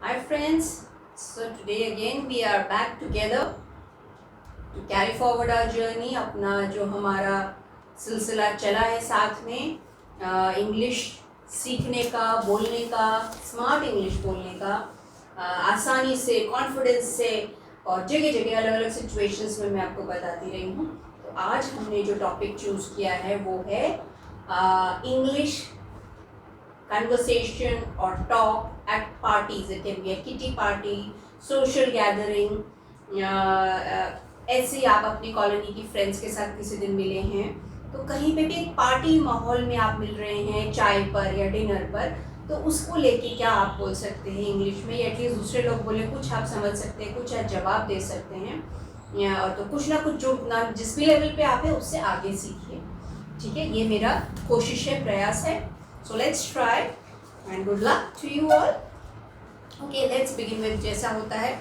Hi friends, so today again we are back together to carry forward our journey. अपना जो हमारा सिलसिला चला है साथ में इंग्लिश सीखने का, बोलने का, स्मार्ट इंग्लिश बोलने का, आसानी से, कॉन्फिडेंस से और जगह जगह अलग अलग सिचुएशंस में मैं आपको बताती रही हूँ। तो आज हमने जो टॉपिक चूज़ किया है वो है English conversation or talk at parties. It can be a kitty party, social gathering. ऐसे आप अपनी कॉलोनी की फ्रेंड्स के साथ किसी दिन मिले हैं तो कहीं पे भी एक पार्टी माहौल में आप मिल रहे हैं चाय पर या डिनर पर, तो उसको लेके क्या आप बोल सकते हैं इंग्लिश में, या एटलीस्ट दूसरे लोग बोले कुछ आप समझ सकते हैं, कुछ आप जवाब दे सकते हैं, और तो कुछ ना कुछ जो ना जिस भी लेवल पे आप है उससे आगे सीखिए। ठीक है, ये मेरा कोशिश है, प्रयास है। So let's try and good luck to you all. Okay, let's begin with जैसा होता है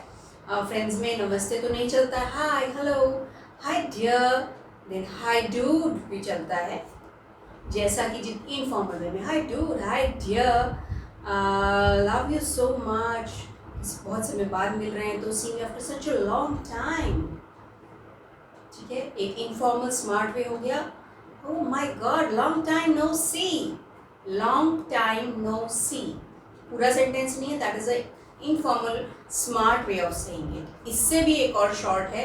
फ्रेंड्स में नमस्ते तो नहीं चलता है, hi hello hi dear, then hi dude भी चलता है, जैसा कि जितनी इनफॉर्मल वे में hi dude, hi dear, love you so much, बहुत समय बाद मिल रहे हैं तो see after such a long time. ठीक है, एक इनफॉर्मल स्मार्ट वे हो गया, oh my god long time no see, long time no see, पूरा सेंटेंस नहीं है, that is a informal smart way of saying it. इससे भी एक और शॉर्ट है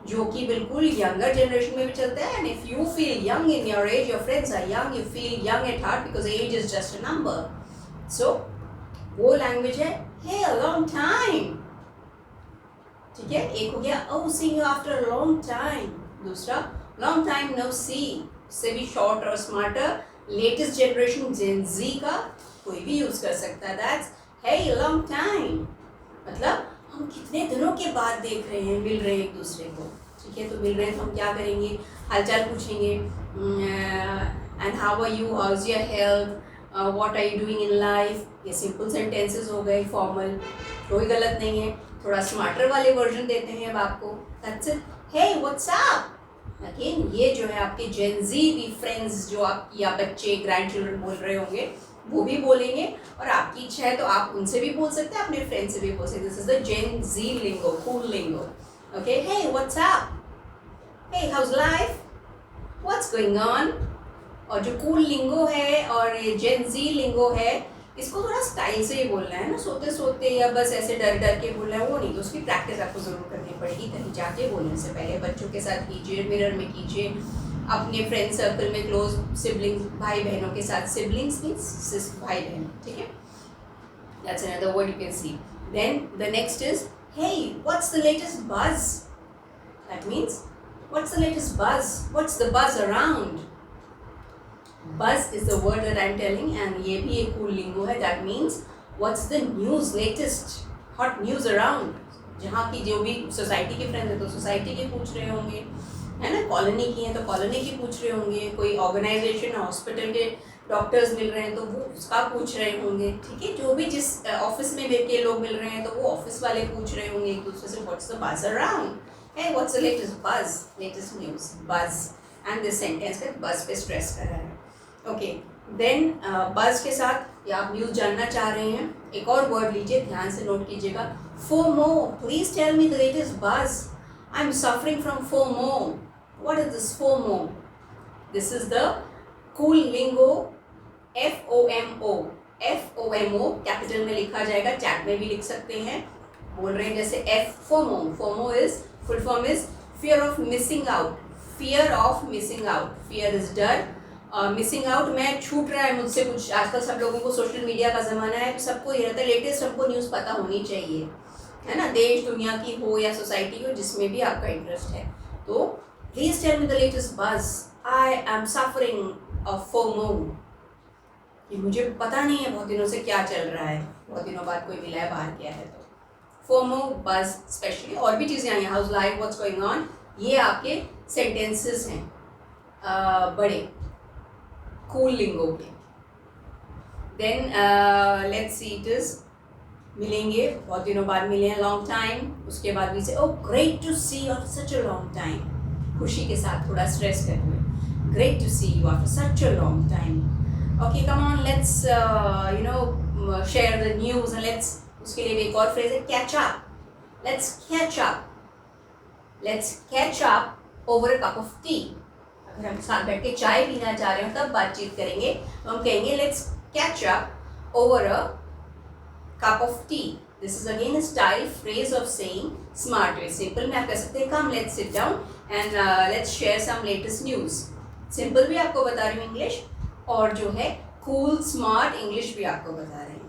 जो कि बिल्कुल यंगर जनरेशन में भी चलता है, and if you feel young in your age, your friends are young, you feel young at heart because age is just a number. So वो लैंग्वेज है हे अ लॉन्ग टाइम। ठीक है, एक हो गया oh seeing you after a long time, दूसरा long time no see, इससे भी शॉर्ट और स्मार्टर लेटेस्ट जनरेशन जेन जी का कोई भी यूज कर सकता है, दैट्स hey long time, मतलब हम कितने दिनों के बाद देख रहे हैं, मिल रहे हैं एक दूसरे को। ठीक है, तो मिल रहे हैं तो हम क्या करेंगे, हालचाल पूछेंगे, and how are you, how is your health, what are you doing in life. ये सिंपल सेंटेंसेस हो गए, फॉर्मल, कोई गलत नहीं है। थोड़ा स्मार्टर वाले वर्जन देते हैं अब आपको, that's it, hey what's up. Again ये जो है आपके जेन जी भी फ्रेंड्स जो आप या बच्चे ग्रैंड चिल्ड्रन बोल रहे होंगे वो भी बोलेंगे, और आपकी इच्छा है तो आप उनसे भी बोल सकते हैं, अपने फ्रेंड से भी बोल सकते हैं। This is the gen Z lingo, cool lingo. Okay, hey what's up, hey how's life, what's going on. और जो कूल लिंगो है और जेन जी लिंगो है, इसको थोड़ा स्टाइल से ही बोलना है ना, सोते सोते या बस ऐसे डर डर के बोलना है वो नहीं, तो उसकी प्रैक्टिस आपको ज़रूर करनी पड़ेगी। कहीं जाके बोलने से पहले बच्चों के साथ कीजिए, मिरर में कीजिए, अपने फ्रेंड सर्कल में, क्लोज सिबलिंग्स भाई बहनों के साथ, सिबलिंग्स मीन्स भाई बहन। ठीक है, that's another word you can see. Then the next is hey what's the latest buzz, that means what's the latest buzz, what's the buzz around. Buzz is the word that I'm telling, and ये भी एक cool lingo है, that means what's the news, latest hot news around। जहाँ की जो भी society के friends हैं तो सोसाइटी के पूछ रहे होंगे, है ना, कॉलोनी की हैं तो कॉलोनी की पूछ रहे होंगे, कोई ऑर्गेनाइजेशन हॉस्पिटल के डॉक्टर्स मिल रहे हैं तो वो उसका पूछ रहे होंगे। ठीक है, जो भी जिस ऑफिस में के लोग मिल रहे हैं तो वो ऑफिस वाले पूछ रहे होंगे एक दूसरे से व्हाट्स द बज़ अराउंड, है what's the latest buzz, latest news, buzz. And this sentence पे बज़ पे स्ट्रेस कर रहा है। ओके, देन बज़ के साथ या आप न्यूज़ जानना चाह रहे हैं, एक और वर्ड लीजिए, ध्यान से नोट कीजिएगा, FOMO. Please tell me the latest buzz, I am suffering from FOMO. What is this FOMO? This is the cool lingo, FOMO, FOMO capital में लिखा जाएगा, चैट में भी लिख सकते हैं, बोल रहे हैं जैसे FOMO। FOMO is full form is fear of missing out, fear of missing out, fear is डर, मिसिंग आउट, मैं छूट रहा है मुझसे कुछ। आजकल सब लोगों को सोशल मीडिया का ज़माना है, तो सबको ये रहता है लेटेस्ट हमको न्यूज़ पता होनी चाहिए, है ना, देश दुनिया की हो या सोसाइटी हो, जिसमें भी आपका इंटरेस्ट है। तो please tell me the latest buzz, I am suffering of FOMO, कि मुझे पता नहीं है बहुत दिनों से क्या चल रहा है, बहुत दिनों बाद कोई मिला है, बाहर गया है, तो फोमो बज़ स्पेशली। और भी चीज़ें आई हैं, how's life, what's going on, ये आपके सेंटेंसेस हैं बड़े कूल लिंगो के। Then let's see, it is मिलेंगे, बहुत दिनों बाद मिले हैं, लॉन्ग टाइम, उसके बाद भी say oh great to see you after such a long time, खुशी के साथ थोड़ा स्ट्रेस करते हुए, great to see you after such a long time. Okay, come on, let's you know share the news, let's उसके लिए एक और फ्रेज है catch up, let's catch up, let's catch up over a cup of tea. अगर हम साथ बैठ के चाय पीना चाह रहे हो तब बातचीत करेंगे तो हम कहेंगे let's catch up over a cup of tea. This is again a style phrase of saying smart way. Simple में आप कह सकते हैं come let's sit down and let's share some latest news. Simple भी आपको बता रही हूँ इंग्लिश, और जो है cool smart इंग्लिश भी आपको बता रहे हैं.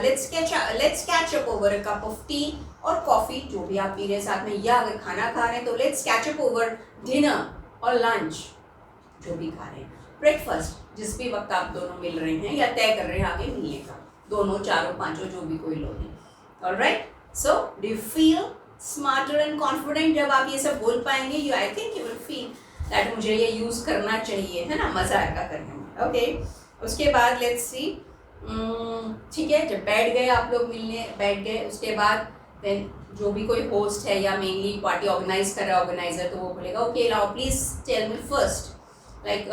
Let's catch up over a cup of tea और कॉफ़ी जो भी आप पी रहे हैं साथ में, या अगर खाना खा रहे हैं तो let's catch up over dinner और lunch जो भी खा रहे हैं. ब्रेकफास्ट जिस भी वक्त आप दोनों मिल रहे हैं या तय कर रहे हैं आगे मिलने का, दोनों चारों पांचों जो भी कोई लोग हैं. Alright, so do you feel smarter and confident जब आप ये सब बोल पाएंगे? You I think you will feel that मुझे ये यूज़ करना चाहिए, है ना, मज़ा आएगा करने में. ओके, उसके बाद लेट्स सी, ठीक है, जब बैठ गए आप लोग मिलने, बैठ गए, उसके बाद देन जो भी कोई होस्ट है या मेनली पार्टी ऑर्गेनाइज कर रहा है ऑर्गेनाइजर, तो वो बोलेगा okay now please tell me first like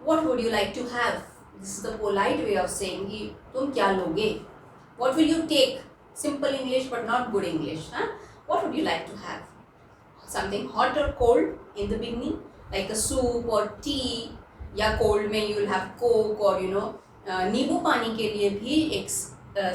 what would you like to have. This is the polite way of saying कि तुम क्या लोगे. What will you take, simple English but not good English. हाँ, what would you like to have, something hot और cold in the beginning like a soup और tea, या cold में you will have coke और you know नींबू पानी के लिए भी एक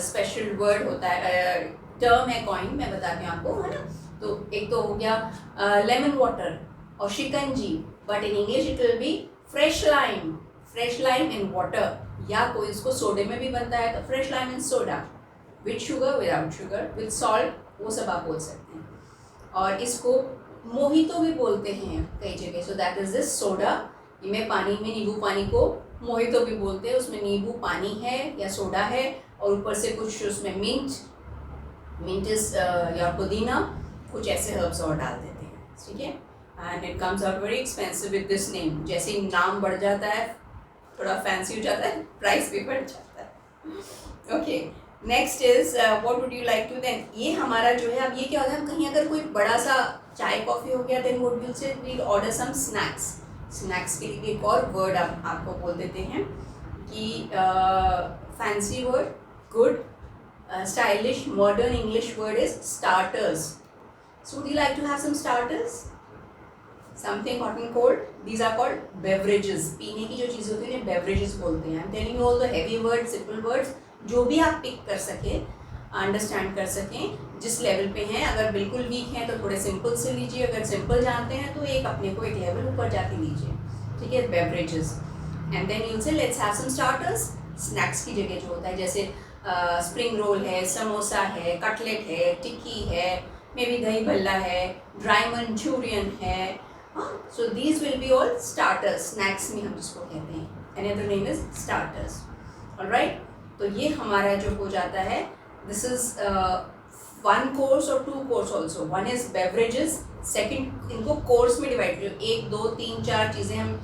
स्पेशल वर्ड होता है, टर्म है, कॉइन, मैं बताती हूँ आपको, है ना. तो एक तो हो गया लेमन वाटर और शिकंजी, but in English it will be fresh lime in water, या कोई इसको सोडे में भी बनता है तो fresh lime in soda, with sugar, without sugar, with salt, वो सब आप बोल सकते हैं. और इसको मोहितो भी बोलते हैं कई जगह. So that is this soda में पानी में नींबू पानी को मोहितो भी बोलते हैं. उसमें नींबू पानी है या सोडा है और ऊपर से कुछ उसमें मिंट इज या पुदीना, कुछ ऐसे हर्ब्स और डाल देते हैं. ठीक है, and it comes out very expensive with this name. जैसे ही नाम बढ़ जाता है, थोड़ा फैंसी हो जाता है, प्राइस भी बढ़ जाता है. Okay, next is what would you like to. Then ये हमारा जो है, अब ये क्या होता है, हम कहीं अगर कोई बड़ा सा चाय कॉफ़ी हो गया, then what will say we order some snacks. Snacks के लिए एक और वर्ड आपको बोल देते हैं कि fancy word, good, stylish modern English word is starters. So would you like to have some starters, something hot and cold? These are called beverages. पीने की जो चीज़ होती है उन्हें beverages बोलते हैं. I'm telling you all the heavy words, simple words, जो भी आप पिक कर सकें, अंडरस्टैंड कर सकें, जिस लेवल पे हैं. अगर बिल्कुल वीक हैं तो थोड़े सिंपल से लीजिए, अगर सिंपल जानते हैं तो एक अपने को एक लेवल ऊपर जाके लीजिए. ठीक है, beverages. And then you say let's have some starters. Snacks की जगह जो होता है, जैसे स्प्रिंग रोल है, समोसा है, कटलेट है, टिक्की है, मे बी दही भल्ला है, ड्राई मंचूरियन है. So these will be all starters. Snacks में हम जिसको कहते हैं, another name is starters. Alright, तो ये हमारा जो हो जाता है, दिस इज वन कोर्स और two course also. One is beverages, second, इनको कोर्स में डिवाइड करो. 1 2 3 4 चीज़ें हम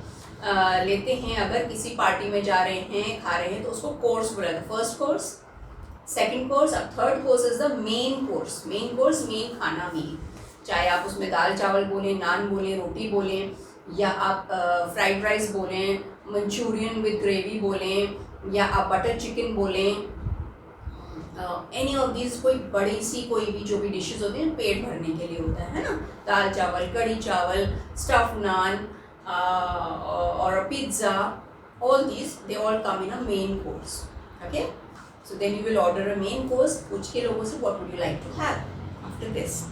लेते हैं. अगर किसी पार्टी में जा रहे हैं, खा रहे हैं, तो उसको कोर्स बोला जाता है. फर्स्ट कोर्स, सेकेंड कोर्स, अब third course is the main course. Main course, main खाना भी, चाहे आप उसमें दाल चावल बोलें, नान बोलें, रोटी बोलें, या आप फ्राइड राइस बोलें, मंचूरियन विद ग्रेवी बोलें, या आप बटर चिकन बोलें, एनी ऑफ दीज, कोई बड़ी सी कोई भी जो भी डिशेस होती हैं पेट भरने के लिए होता है ना. दाल चावल, कड़ी चावल, स्टफ नान और pizza, all these they all come in a main course. Okay, so then you will order a main course. पूछ के लोगों से what would you like to have after this.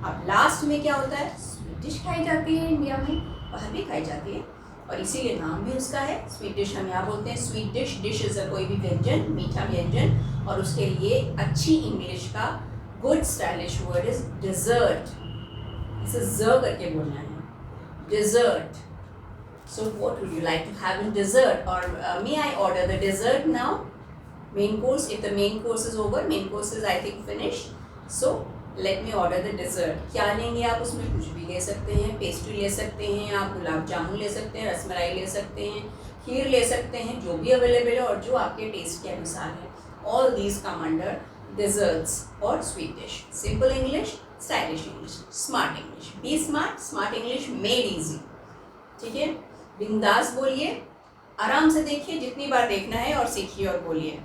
अब लास्ट में क्या होता है, स्वीट डिश खाई जाती है. इंडिया में बाहर भी खाई जाती है और इसीलिए नाम भी उसका है स्वीट डिश. हम यहाँ बोलते हैं स्वीट डिश. डिश इज कोई भी व्यंजन, मीठा व्यंजन, और उसके लिए अच्छी इंग्लिश का good stylish word is dessert. इसे ज करके बोलना है, dessert. So what would you like to have in dessert, or may I order the dessert now? Main course, if the main course is over, main course is I think finished, so let me order the dessert. क्या लेंगे आप? उसमें कुछ भी ले सकते हैं. Pastry ले सकते हैं आप, गुलाब जामुन ले सकते हैं, रसमलाई ले सकते हैं, खीर ले सकते हैं, जो भी अवेलेबल है और जो आपके टेस्ट के अनुसार है. All these come under desserts or sweet dish. Simple English, stylish English, smart English. Be smart, smart English made easy. ठीक है, बिंदास बोलिए, आराम से देखिए, जितनी बार देखना है, और सीखिए और बोलिए.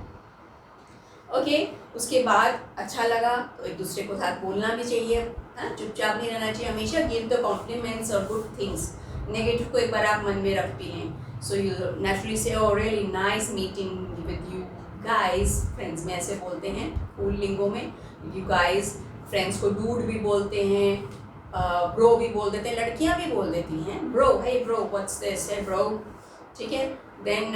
ओके, उसके बाद अच्छा लगा तो एक दूसरे को साथ बोलना भी चाहिए, हाँ, चुपचाप नहीं रहना चाहिए, हमेशा गिव द कॉम्प्लीमेंट्स और गुड थिंग्स। नेगेटिव को एक बार आप मन में रख भी लें, सो यू नेचुरली से oh really nice meeting with you guys. Friends में ऐसे बोलते हैं कूल लिंगो में, यू गाइस। फ्रेंड्स को डूड भी बोलते हैं, ब्रो भी बोल देते हैं, लड़कियां भी बोल देती हैं bro, hey bro what's this, है ब्रो, ठीक है। देन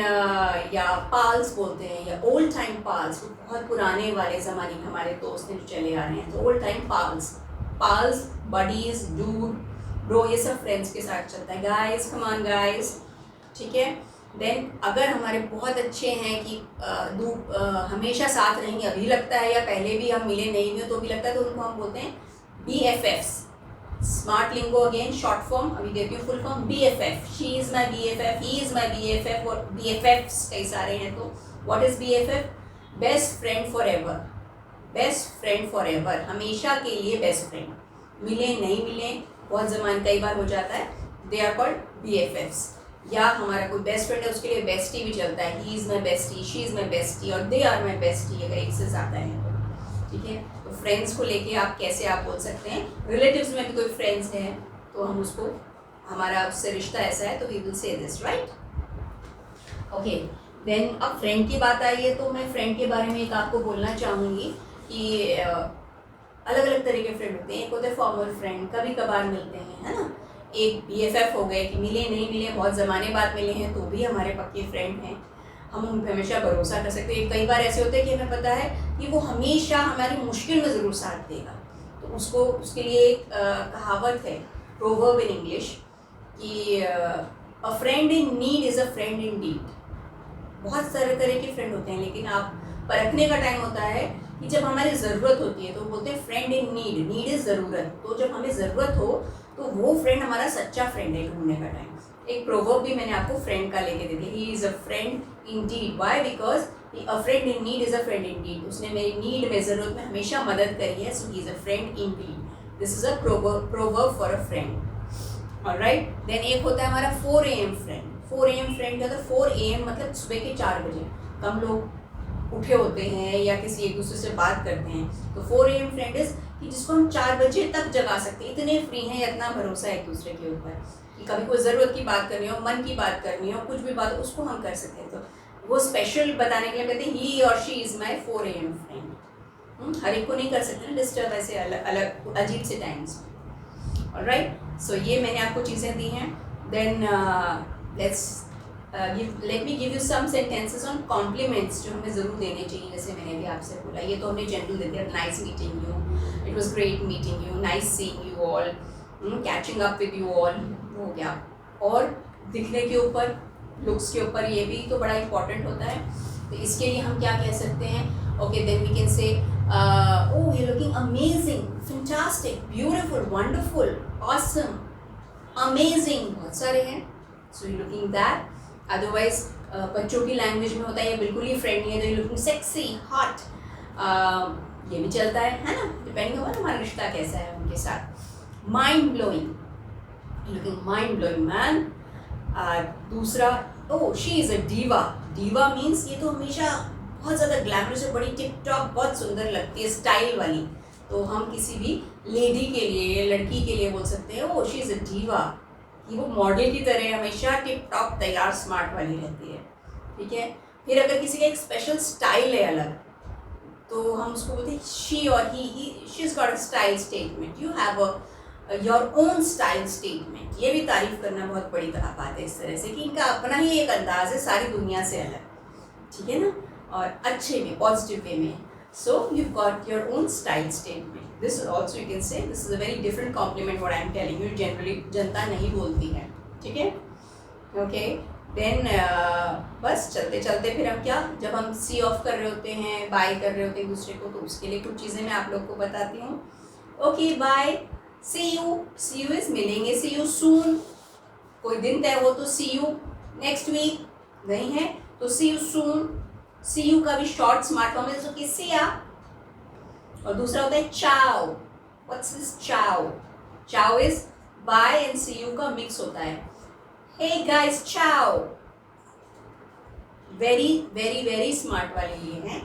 या पाल्स बोलते हैं, या ओल्ड टाइम पाल्स, बहुत पुराने वाले ज़माने के हमारे दोस्त हैं जो चले आ रहे हैं, तो old time pals, pals, buddies, dude, bro, ये सब फ्रेंड्स के साथ चलता है। गाइस, कम ऑन गाइस, ठीक है। देन अगर हमारे बहुत अच्छे हैं कि हमेशा साथ रहेंगे, अभी लगता है, या पहले भी हम मिले नहीं हुए तो भी लगता है, तो उनको हम बोलते हैं BFFs। स्मार्ट लिंगो अगेन, शॉर्ट फॉर्म, अभी देती हूँ full form. BFF, she is my BFF, he is my BFF, और BFFs कई सारे हैं। तो what is BFF? Best friend for ever, best friend for ever, हमेशा के लिए बेस्ट फ्रेंड, मिले नहीं मिले, बहुत ज़मान कई बार हो जाता है, दे आर कॉल्ड BFFs। या हमारा कोई बेस्ट फ्रेंड है उसके लिए बेस्टी भी चलता है, he is my bestie, she is my bestie, और दे आर माई बेस्टी, अगर एक से ज़्यादा है तो, ठीक है। तो फ्रेंड्स को लेके आप कैसे आप बोल सकते हैं। रिलेटिव्स में भी कोई फ्रेंड्स है तो हम उसको, हमारा उससे रिश्ता ऐसा है तो we will say this, right, okay. Then अब फ्रेंड की बात आई है तो मैं फ्रेंड के बारे में एक आपको बोलना चाहूँगी कि अलग अलग तरह के फ्रेंड होते हैं। एक होते हैं फॉर्मल फ्रेंड, कभी कभार मिलते हैं, है ना। एक BFF हो गए कि मिले नहीं मिले, बहुत ज़माने बाद मिले हैं तो भी हमारे पक्के फ्रेंड हैं, हम उन पर हमेशा भरोसा कर सकते हैं। कई बार ऐसे होते हैं कि हमें पता है कि वो हमेशा हमारी मुश्किल में ज़रूर साथ देगा, तो उसको, उसके लिए एक कहावत है, प्रोवर्ब इन इंग्लिश, कि a friend in need is a friend in deed. बहुत सारे तरह के फ्रेंड होते हैं, लेकिन आप परखने का टाइम होता है कि जब हमारी ज़रूरत होती है, तो बोलते हैं friend in need, need is ज़रूरत, तो जब हमें ज़रूरत हो तो वो फ्रेंड हमारा सच्चा फ्रेंड है ढूंढने का टाइम। एक प्रोवर्ब भी मैंने आपको फ्रेंड का लेके दे दिया, he is a friend in deed, why, because a friend in need is a friend in deed, उसने मेरी नीड में, ज़रूरत में हमेशा मदद करी है, so he is a friend in deed, this is a proverb for a friend, alright. Then एक होता है हमारा 4 AM फ्रेंड। 4 AM फ्रेंड क्या होता है? 4 AM मतलब सुबह के 4 बजे, कम लोग उठे होते हैं या किसी एक दूसरे से बात करते हैं, तो 4 AM फ्रेंड इज कि जिसको हम 4 बजे तक जगा सकते हैं, इतने फ्री हैं, इतना भरोसा है एक दूसरे के ऊपर कि कभी कोई ज़रूरत की बात करनी हो, मन की बात करनी हो, कुछ भी बात, उसको हम कर सकते हैं। तो वो स्पेशल बताने के लिए कहते हैं ही और she is my 4 AM friend. हर एक को नहीं कर सकते ना डिस्टर्ब ऐसे अलग अलग अजीब से टाइम्स में, ऑलराइट। सो ये मैंने आपको चीज़ें दी हैं। Then let me give you some sentences on compliments जो हमें ज़रूर देने चाहिए, जैसे मैंने भी आपसे बोला, ये तो हमने जनरल दे दिया, nice meeting you, it was great meeting you, nice seeing you all, catching up with you all, हो गया। और दिखने के ऊपर, लुक्स के ऊपर, ये भी तो बड़ा इंपॉर्टेंट होता है, तो इसके लिए हम क्या कह सकते हैं? Okay, then we can say oh you looking amazing, fantastic, beautiful, wonderful, awesome, amazing, बहुत सारे हैं, so you looking that. Otherwise बच्चों की लैंग्वेज में होता है ये बिल्कुल ही फ्रेंड नहीं है, तो यू लुकिंग सेक्सी, हॉट, ये भी चलता है ना, डिपेंडिंग होगा ना हमारा रिश्ता कैसा है उनके साथ। Mind blowing, looking mind blowing man. दूसरा, oh she is a diva. Diva means ये तो हमेशा बहुत ज़्यादा ग्लैमरस है, बड़ी टिप टॉप, बहुत सुंदर लगती है, स्टाइल वाली, तो हम किसी भी लेडी के लिए, लड़की के लिए बोल सकते हैं ओह शी इज़ अ डीवा, कि वो मॉडल की तरह हमेशा टिप टॉप तैयार स्मार्ट वाली रहती है, ठीक है। फिर अगर किसी का एक स्पेशल स्टाइल है अलग, तो हम उसको बोलते हैं शी और he she is got a style statement, you have a your own style statement. ये भी तारीफ करना बहुत बड़ी बात है इस तरह से कि इनका अपना ही एक अंदाज है सारी दुनिया से अलग, ठीक है ना, और अच्छे में, पॉजिटिव वे में। So you got your own style statement, this also you can say this is a very different compliment what I am telling you, generally जनता नहीं बोलती है, ठीक है, ओके। देन बस चलते चलते फिर हम क्या, जब हम सी ऑफ कर रहे होते हैं, बाय कर रहे होते हैं एक दूसरे को, तो उसके लिए कुछ चीज़ें मैं आप लोग को बताती हूँ। Okay bye, see you is मिलेंगे, सी यू सून, कोई दिन तय हो तो सी यू नेक्स्ट वीक, नहीं है तो सी यू सून। सी यू का भी शॉर्ट स्मार्ट फॉर्म है, जैसे कि सिया, और दूसरा होता है चाओ। What's this ciao? Ciao is bye and see you का मिक्स होता है। Hey guys ciao, very very very smart वाले ये हैं।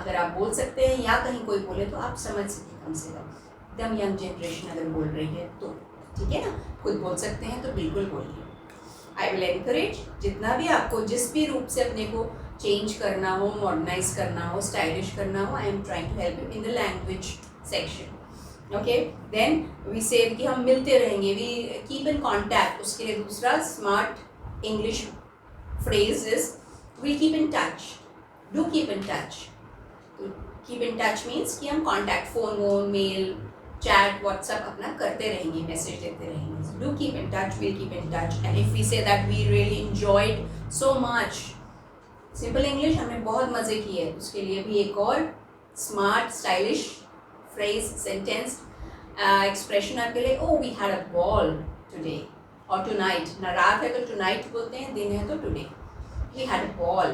अगर आप बोल सकते हैं या कहीं कोई बोले तो आप समझ सकें कम से कम, एकदम यंग जनरेशन अगर बोल रही है तो, ठीक है ना। खुद बोल सकते हैं तो बिल्कुल बोलिए। आई विल एनकरेज, जितना भी आपको जिस भी रूप से अपने को चेंज करना हो, मॉडर्नाइज करना हो, स्टाइलिश करना हो, I am trying to help you in the language section. Okay, then we say कि हम मिलते रहेंगे, वी कीप इन कॉन्टैक्ट। उसके लिए दूसरा smart English phrase is we keep in touch, do keep in touch. तो कीप इन टच मीन्स कि हम contact, phone, mail, chat, WhatsApp अपना करते रहेंगे, मैसेज देते रहेंगे। Do keep in touch, will keep in touch. And if we say that we really enjoyed so much, simple English हमने बहुत मज़े किए, उसके लिए भी एक और smart stylish phrase, sentence, expression आपके लिए, ओ we had a ball today, और टुनाइट, ना रात है तो टुनाइट बोलते हैं, दिन है तो today. We had a ball,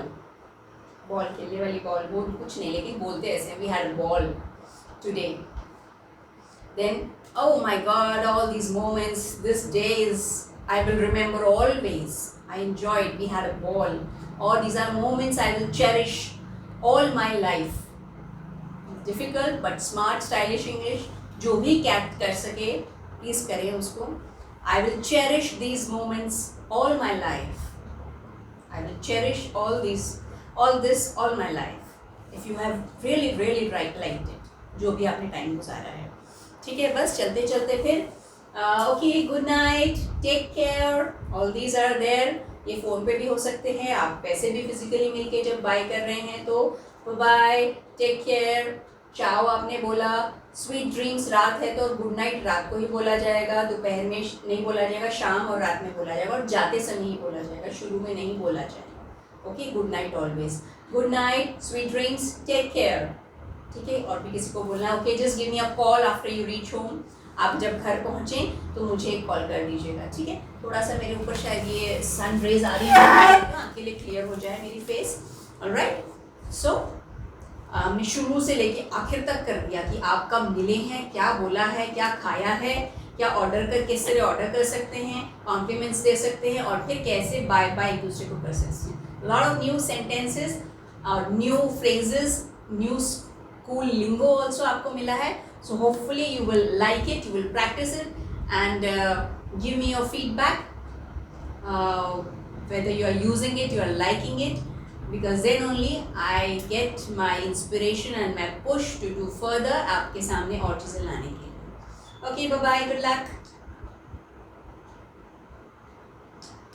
ball खेलने वाली बॉल, वो कुछ नहीं लेकिन बोलते ऐसे, we had a ball today. Then, oh my God, all these moments, this days, I will remember always. I enjoyed, we had a ball. Or these are moments I will cherish all my life. Difficult but smart, stylish English. जो भी kept कर सके please करें उसको। I will cherish these moments all my life. I will cherish all this all my life. If you have really liked it, जो भी आपने time गुजारा है, ठीक है। बस चलते चलते फिर okay, good night, take care, all these are there. ये फ़ोन पे भी हो सकते हैं, आप पैसे भी फिजिकली मिलके जब बाय कर रहे हैं तो बाय, टेक केयर। चाओ आपने बोला, स्वीट ड्रीम्स रात है तो गुड नाइट रात को ही बोला जाएगा, दोपहर में नहीं बोला जाएगा, शाम और रात में बोला जाएगा, और जाते समय ही बोला जाएगा, शुरू में नहीं बोला जाएगा। Okay, good night always, good night, sweet dreams, take care, ठीक है। और भी किसी को बोलना, okay, just give me a call after you reach home. आप जब घर पहुँचें तो मुझे एक कॉल कर दीजिएगा, ठीक है। थोड़ा सा मेरे ऊपर शायद ये सन रेज आ रही है, आपके लिए क्लियर हो जाए मेरी फेस। ऑलराइट, सो हमने शुरू से लेके आखिर तक कर दिया कि आप कब मिले हैं, क्या बोला है, क्या खाया है, क्या ऑर्डर कर, किस तरह ऑर्डर कर सकते हैं, कॉम्प्लीमेंट्स दे सकते हैं, और फिर कैसे बाय बाय एक दूसरे को कर सकते हैं। लॉट ऑफ न्यू सेंटेंसेस और न्यू फ्रेजेस, न्यू कूल लिंगो ऑल्सो आपको मिला है। So hopefully you will like it, you will practice it and give me your feedback whether you are using it, you are liking it, because then only I get my inspiration and my push to do further आपके सामने और चीज़ें लाने के लिए। Okay, bye bye, good luck.